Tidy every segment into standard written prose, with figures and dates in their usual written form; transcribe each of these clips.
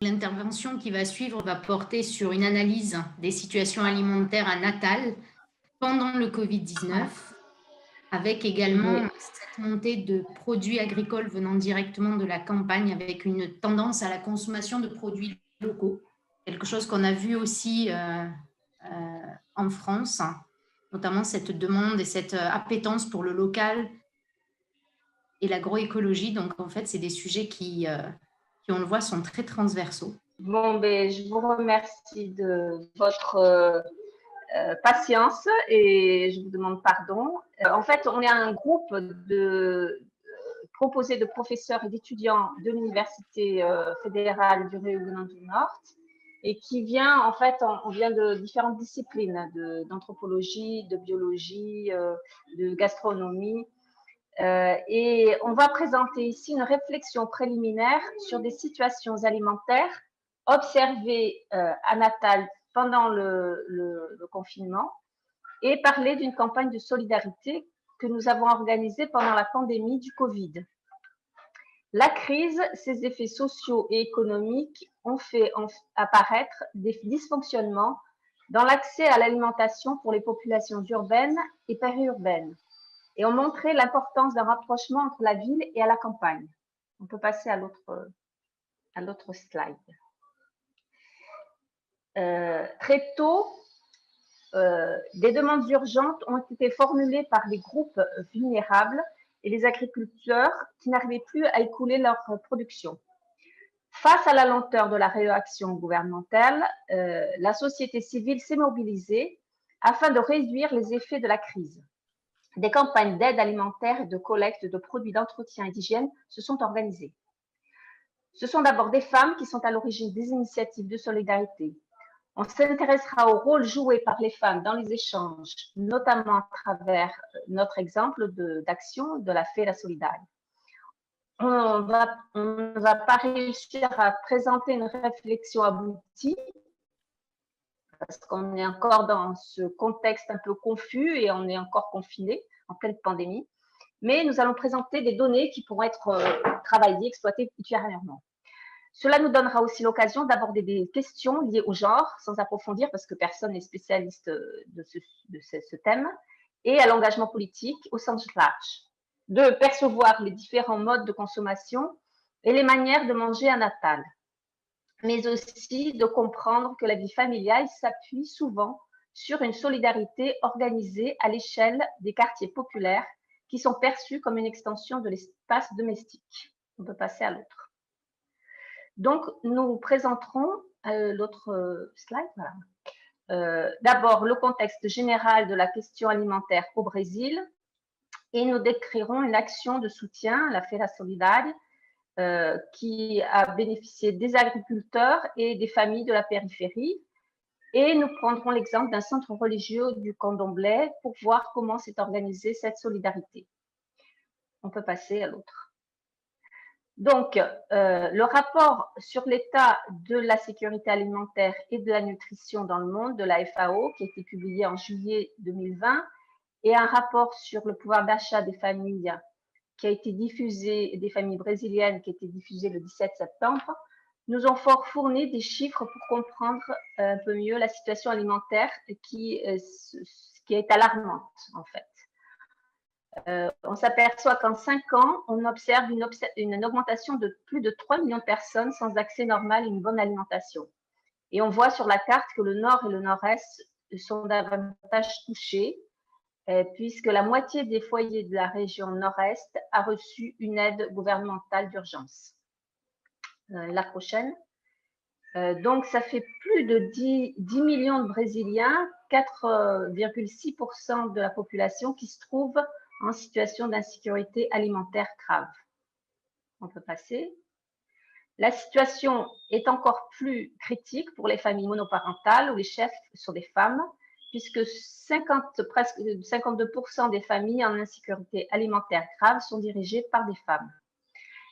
L'intervention qui va suivre va porter sur une analyse des situations alimentaires à Natal pendant le Covid-19, avec également Oui. cette montée de produits agricoles venant directement de la campagne, avec une tendance à la consommation de produits locaux, quelque chose qu'on a vu aussi en France, notamment cette demande et cette appétence pour le local et l'agroécologie. Donc, en fait, c'est des sujets qui, on le voit, sont très transversaux. Bon, ben, je vous remercie de votre patience et je vous demande pardon. En fait, on est un groupe composé de professeurs et d'étudiants de l'Université fédérale du Rio Grande do Norte et qui vient, en fait, on vient de différentes disciplines, d'anthropologie, de biologie, de gastronomie. Et on va présenter ici une réflexion préliminaire sur des situations alimentaires observées à Natal pendant le confinement et parler d'une campagne de solidarité que nous avons organisée pendant la pandémie du Covid. La crise, ses effets sociaux et économiques ont fait apparaître des dysfonctionnements dans l'accès à l'alimentation pour les populations urbaines et périurbaines et ont montré l'importance d'un rapprochement entre la ville et à la campagne. On peut passer à l'autre slide. Très tôt, des demandes urgentes ont été formulées par les groupes vulnérables et les agriculteurs qui n'arrivaient plus à écouler leur production. Face à la lenteur de la réaction gouvernementale, la société civile s'est mobilisée afin de réduire les effets de la crise. Des campagnes d'aide alimentaire et de collecte de produits d'entretien et d'hygiène se sont organisées. Ce sont d'abord des femmes qui sont à l'origine des initiatives de solidarité. On s'intéressera au rôle joué par les femmes dans les échanges, notamment à travers notre exemple d'action de la Feira Solidaire. On ne va pas réussir à présenter une réflexion aboutie parce qu'on est encore dans ce contexte un peu confus et on est encore confiné en pleine pandémie. Mais nous allons présenter des données qui pourront être travaillées, exploitées ultérieurement. Cela nous donnera aussi l'occasion d'aborder des questions liées au genre, sans approfondir parce que personne n'est spécialiste de ce thème, et à l'engagement politique au sens large, de percevoir les différents modes de consommation et les manières de manger à Natal, mais aussi de comprendre que la vie familiale s'appuie souvent sur une solidarité organisée à l'échelle des quartiers populaires qui sont perçus comme une extension de l'espace domestique. On peut passer à l'autre. Donc, nous présenterons l'autre slide. Voilà. D'abord, le contexte général de la question alimentaire au Brésil et nous décrirons une action de soutien, la Feira Solidaire, qui a bénéficié des agriculteurs et des familles de la périphérie. Et nous prendrons l'exemple d'un centre religieux du Candomblé pour voir comment s'est organisée cette solidarité. On peut passer à l'autre. Donc, le rapport sur l'état de la sécurité alimentaire et de la nutrition dans le monde de la FAO, qui a été publié en juillet 2020, et un rapport sur le pouvoir d'achat des familles qui a été diffusé, des familles brésiliennes, qui a été diffusé le 17 septembre, nous ont fourni des chiffres pour comprendre un peu mieux la situation alimentaire qui est alarmante, en fait. On s'aperçoit qu'en 5 ans, on observe une augmentation de plus de 3 millions de personnes sans accès normal à une bonne alimentation. Et on voit sur la carte que le nord et le nord-est sont davantage touchés, puisque la moitié des foyers de la région nord-est a reçu une aide gouvernementale d'urgence. La prochaine. Donc, ça fait plus de 10 millions de Brésiliens, 4,6% de la population qui se trouve en situation d'insécurité alimentaire grave. On peut passer. La situation est encore plus critique pour les familles monoparentales où les chefs sont des femmes, puisque presque 52% des familles en insécurité alimentaire grave sont dirigées par des femmes.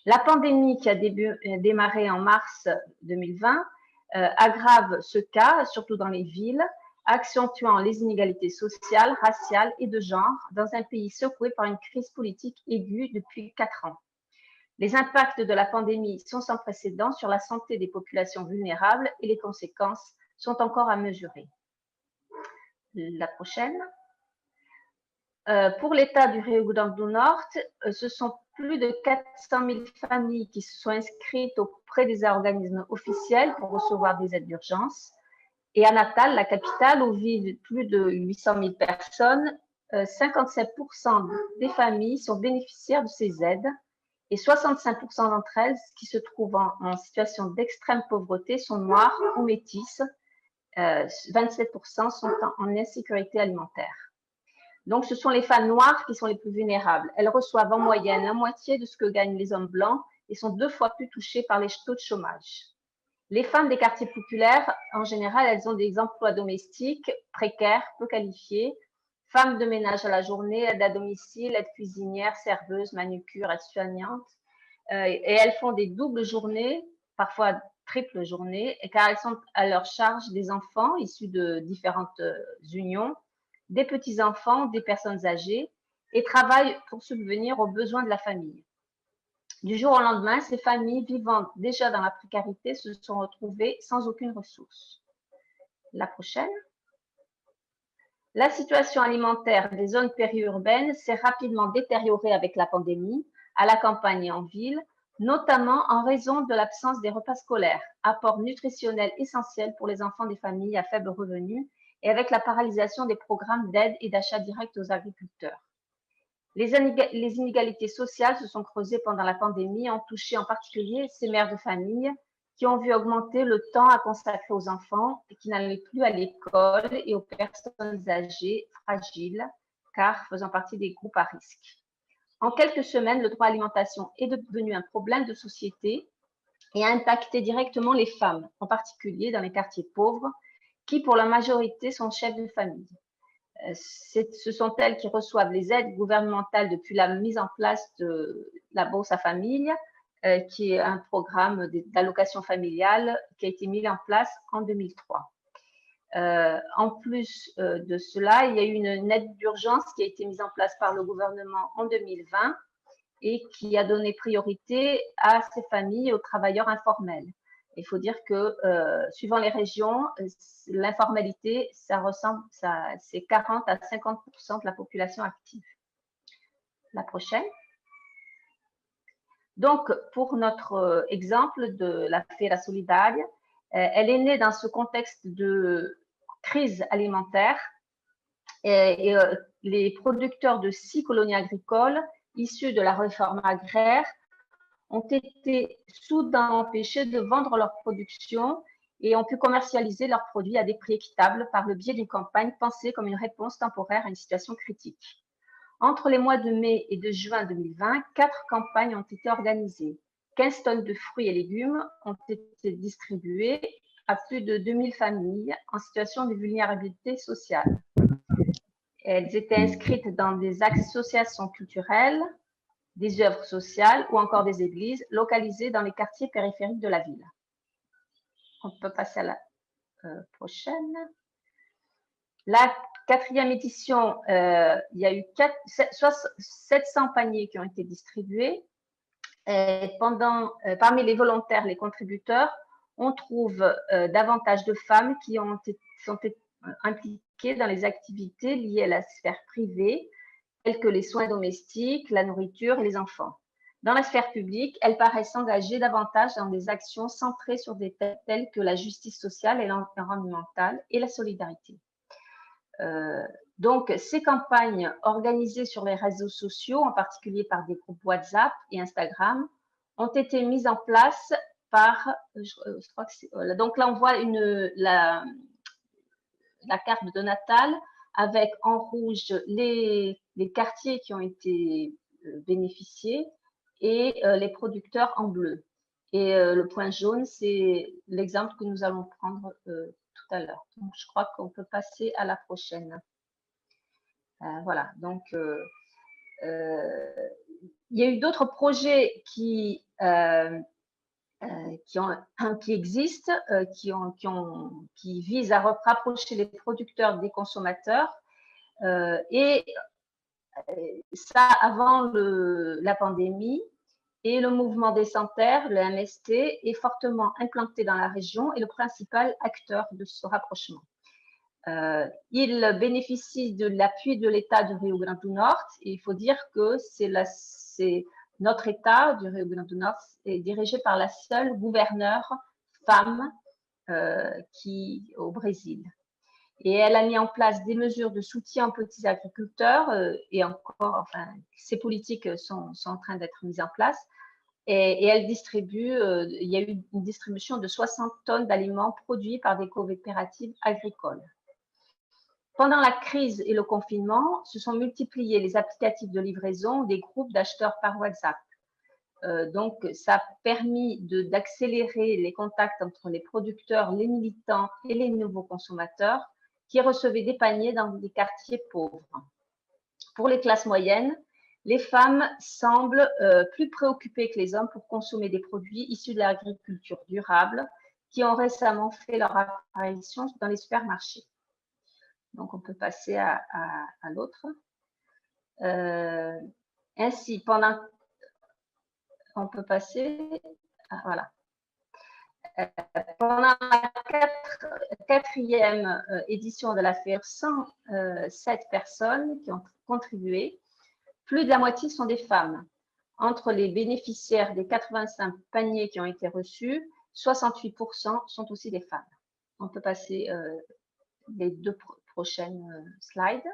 La pandémie qui a démarré en mars 2020 aggrave ce cas, surtout dans les villes, accentuant les inégalités sociales, raciales et de genre dans un pays secoué par une crise politique aiguë depuis 4 ans. Les impacts de la pandémie sont sans précédent sur la santé des populations vulnérables et les conséquences sont encore à mesurer. La prochaine. Pour l'État du Rio Grande du Nord, ce sont plus de 400 000 familles qui se sont inscrites auprès des organismes officiels pour recevoir des aides d'urgence. Et à Natal, la capitale, où vivent plus de 800 000 personnes, 57% des familles sont bénéficiaires de ces aides et 65% d'entre elles qui se trouvent en situation d'extrême pauvreté sont noires ou métisses. 27% sont en insécurité alimentaire. Donc, ce sont les femmes noires qui sont les plus vulnérables. Elles reçoivent en moyenne la moitié de ce que gagnent les hommes blancs et sont 2 fois plus touchées par les taux de chômage. Les femmes des quartiers populaires, en général, elles ont des emplois domestiques précaires, peu qualifiés, femmes de ménage à la journée, aide à domicile, aide cuisinière, serveuse, manucure, aide-soignante. Et elles font des doubles journées, parfois triples journées, car elles sont à leur charge des enfants issus de différentes unions, des petits-enfants, des personnes âgées, et travaillent pour subvenir aux besoins de la famille. Du jour au lendemain, ces familles vivant déjà dans la précarité se sont retrouvées sans aucune ressource. La prochaine. La situation alimentaire des zones périurbaines s'est rapidement détériorée avec la pandémie, à la campagne et en ville, notamment en raison de l'absence des repas scolaires, apport nutritionnel essentiel pour les enfants des familles à faible revenu, et avec la paralysation des programmes d'aide et d'achat direct aux agriculteurs. Les inégalités sociales se sont creusées pendant la pandémie, ont touché en particulier ces mères de famille qui ont vu augmenter le temps à consacrer aux enfants et qui n'allaient plus à l'école et aux personnes âgées fragiles, car faisant partie des groupes à risque. En quelques semaines, le droit à l'alimentation est devenu un problème de société et a impacté directement les femmes, en particulier dans les quartiers pauvres, qui pour la majorité sont chefs de famille. Ce sont elles qui reçoivent les aides gouvernementales depuis la mise en place de la Bourse à famille, qui est un programme d'allocation familiale qui a été mis en place en 2003. En plus de cela, il y a eu une aide d'urgence qui a été mise en place par le gouvernement en 2020 et qui a donné priorité à ces familles et aux travailleurs informels. Il faut dire que suivant les régions, l'informalité, c'est 40 à 50% de la population active. La prochaine. Donc, pour notre exemple de la Feira Solidaria, elle est née dans ce contexte de crise alimentaire et les producteurs de 6 colonies agricoles issus de la réforme agraire ont été soudain empêchés de vendre leur production et ont pu commercialiser leurs produits à des prix équitables par le biais d'une campagne pensée comme une réponse temporaire à une situation critique. Entre les mois de mai et de juin 2020, 4 campagnes ont été organisées. 15 tonnes de fruits et légumes ont été distribuées à plus de 2000 familles en situation de vulnérabilité sociale. Elles étaient inscrites dans des associations culturelles, des œuvres sociales ou encore des églises localisées dans les quartiers périphériques de la ville. On peut passer à la prochaine. La 4e édition, il y a eu 700 paniers qui ont été distribués. Et parmi les volontaires, les contributeurs, on trouve davantage de femmes qui sont impliquées dans les activités liées à la sphère privée, tels que les soins domestiques, la nourriture et les enfants. Dans la sphère publique, elles paraissent s'engager davantage dans des actions centrées sur des thèmes tels que la justice sociale et environnementale et la solidarité. Donc, ces campagnes organisées sur les réseaux sociaux, en particulier par des groupes WhatsApp et Instagram, ont été mises en place par, je crois que c'est, donc là on voit la carte de Natal avec en rouge les quartiers qui ont été bénéficiés et les producteurs en bleu. Et le point jaune, c'est l'exemple que nous allons prendre tout à l'heure. Donc, je crois qu'on peut passer à la prochaine. Voilà, donc il y a eu d'autres projets qui existent, qui visent à rapprocher les producteurs des consommateurs. Et ça avant la pandémie. Et le mouvement décentaire, le MST, est fortement implanté dans la région et le principal acteur de ce rapprochement. Il bénéficie de l'appui de l'État du Rio Grande do Norte. Et il faut dire que notre État du Rio Grande do Norte est dirigé par la seule gouverneure femme au Brésil. Et elle a mis en place des mesures de soutien aux petits agriculteurs et encore, enfin, ces politiques sont en train d'être mises en place. Et elle distribue, il y a eu une distribution de 60 tonnes d'aliments produits par des coopératives agricoles. Pendant la crise et le confinement, se sont multipliés les applicatifs de livraison des groupes d'acheteurs par WhatsApp. Donc, ça a permis d'accélérer les contacts entre les producteurs, les militants et les nouveaux consommateurs qui recevaient des paniers dans des quartiers pauvres. Pour les classes moyennes, les femmes semblent plus préoccupées que les hommes pour consommer des produits issus de l'agriculture durable qui ont récemment fait leur apparition dans les supermarchés. Donc, on peut passer à l'autre. Ainsi, on peut passer, voilà. Pendant la quatrième édition de l'affaire, 107 personnes qui ont contribué. Plus de la moitié sont des femmes. Entre les bénéficiaires des 85 paniers qui ont été reçus, 68% sont aussi des femmes. On peut passer les deux prochaines slides.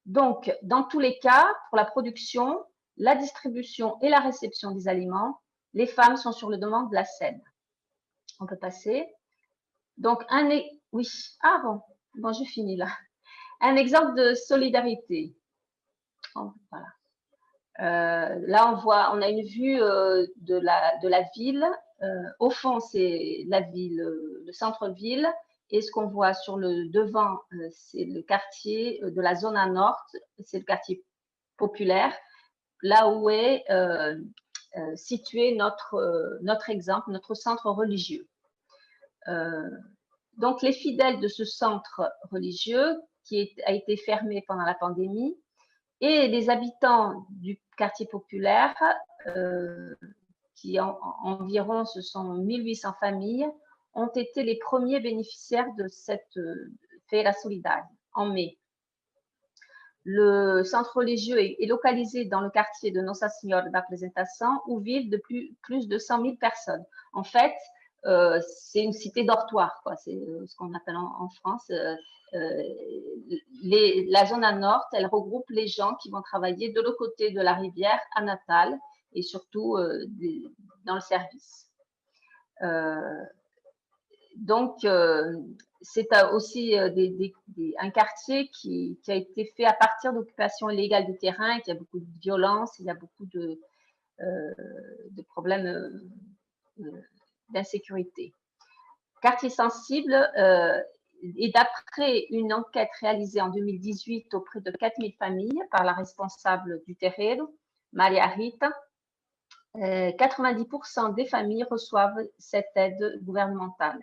Donc, dans tous les cas, pour la production, la distribution et la réception des aliments, les femmes sont sur le devant de la scène. On peut passer. Donc, oui, bon, je finis là. Un exemple de solidarité. Voilà. Là, on a une vue de la ville. Au fond, c'est la ville, le centre-ville. Et ce qu'on voit sur le devant, c'est le quartier de la zone à nord, c'est le quartier populaire, là où est situé notre exemple, notre centre religieux. Donc, les fidèles de ce centre religieux qui a été fermé pendant la pandémie et les habitants du quartier populaire, qui environ, ce sont 1800 familles, ont été les premiers bénéficiaires de cette Feira Solidaire en mai. Le centre religieux est localisé dans le quartier de Nossa Senhora da Apresentação, où vivent de plus de 100 000 personnes. En fait, c'est une cité dortoir, quoi. C'est ce qu'on appelle en France. La zone à nord, elle regroupe les gens qui vont travailler de l'autre côté de la rivière à Natal et surtout dans le service. Donc, c'est aussi un quartier qui a été fait à partir d'occupations illégales du terrain, qui a beaucoup de violence, il y a beaucoup de problèmes d'insécurité. Quartier sensible, et d'après une enquête réalisée en 2018 auprès de 4000 familles par la responsable du terreiro, Maria Rita, 90% des familles reçoivent cette aide gouvernementale.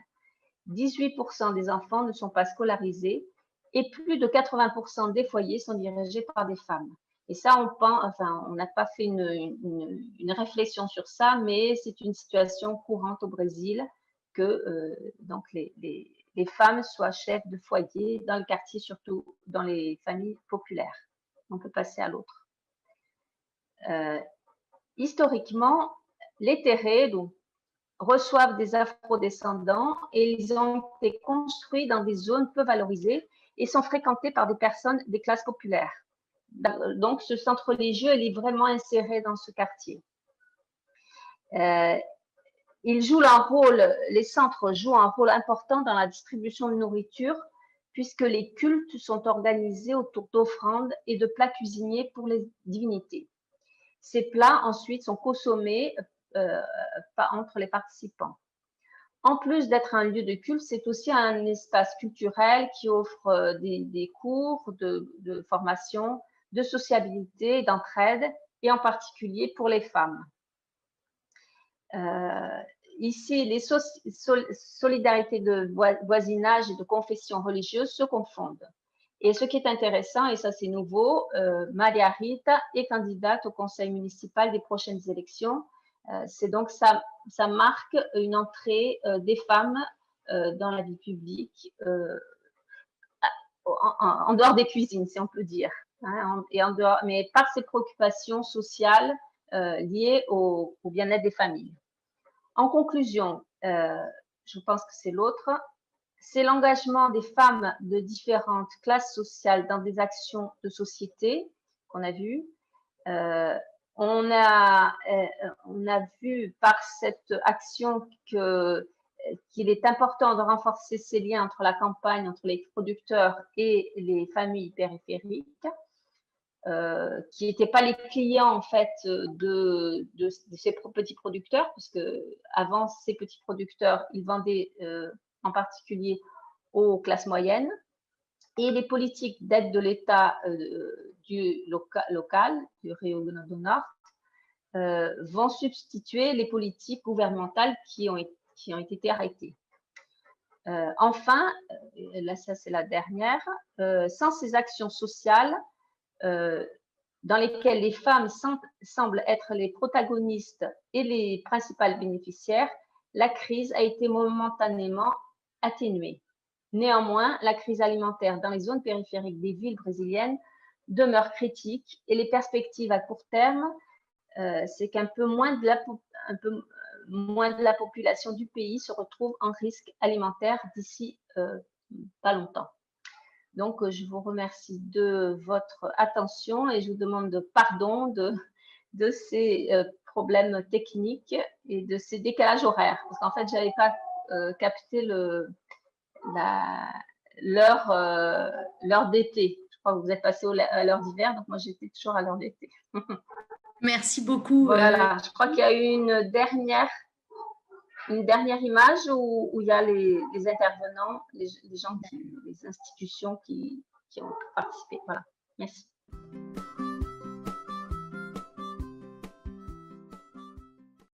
18% des enfants ne sont pas scolarisés et plus de 80% des foyers sont dirigés par des femmes. Et ça, on n'a pas fait une réflexion sur ça, mais c'est une situation courante au Brésil que donc les femmes soient chefs de foyer dans le quartier, surtout dans les familles populaires. On peut passer à l'autre. Historiquement, les terreiros reçoivent des afrodescendants et ils ont été construits dans des zones peu valorisées et sont fréquentés par des personnes des classes populaires. Donc, ce centre religieux, il est vraiment inséré dans ce quartier. Les centres jouent un rôle important dans la distribution de nourriture puisque les cultes sont organisés autour d'offrandes et de plats cuisinés pour les divinités. Ces plats, ensuite, sont consommés entre les participants. En plus d'être un lieu de culte, c'est aussi un espace culturel qui offre des cours de formation, de sociabilité, d'entraide, et en particulier pour les femmes. Ici, les solidarités de voisinage et de confession religieuse se confondent. Et ce qui est intéressant, et ça c'est nouveau, Maria Rita est candidate au conseil municipal des prochaines élections. C'est donc ça marque une entrée des femmes dans la vie publique, en dehors des cuisines, si on peut dire, hein, et en dehors, mais par ses préoccupations sociales liées au bien-être des familles. En conclusion, je pense que c'est l'autre. C'est l'engagement des femmes de différentes classes sociales dans des actions de société qu'on a vu. On a vu par cette action qu'il est important de renforcer ces liens entre la campagne, entre les producteurs et les familles périphériques, qui n'étaient pas les clients en fait de ces petits producteurs, parce que avant ces petits producteurs, ils vendaient en particulier aux classes moyennes, et les politiques d'aide de l'État du local, du Rio Grande do Norte, vont substituer les politiques gouvernementales qui ont été arrêtées. Enfin, là ça c'est la dernière, sans ces actions sociales dans lesquelles les femmes semblent être les protagonistes et les principales bénéficiaires, la crise a été momentanément atténuée. Néanmoins, la crise alimentaire dans les zones périphériques des villes brésiliennes demeure critique et les perspectives à court terme, c'est qu'un peu moins de la population du pays se retrouve en risque alimentaire d'ici pas longtemps. Donc, je vous remercie de votre attention et je vous demande pardon de ces problèmes techniques et de ces décalages horaires. Parce qu'en fait, je n'avais pas capté l'heure d'été. Je crois que vous êtes passé à l'heure d'hiver, donc moi, j'étais toujours à l'heure d'été. Merci beaucoup. Voilà, je crois qu'il y a eu une dernière image où il y a les intervenants, les gens, les institutions qui ont participé. Voilà, merci.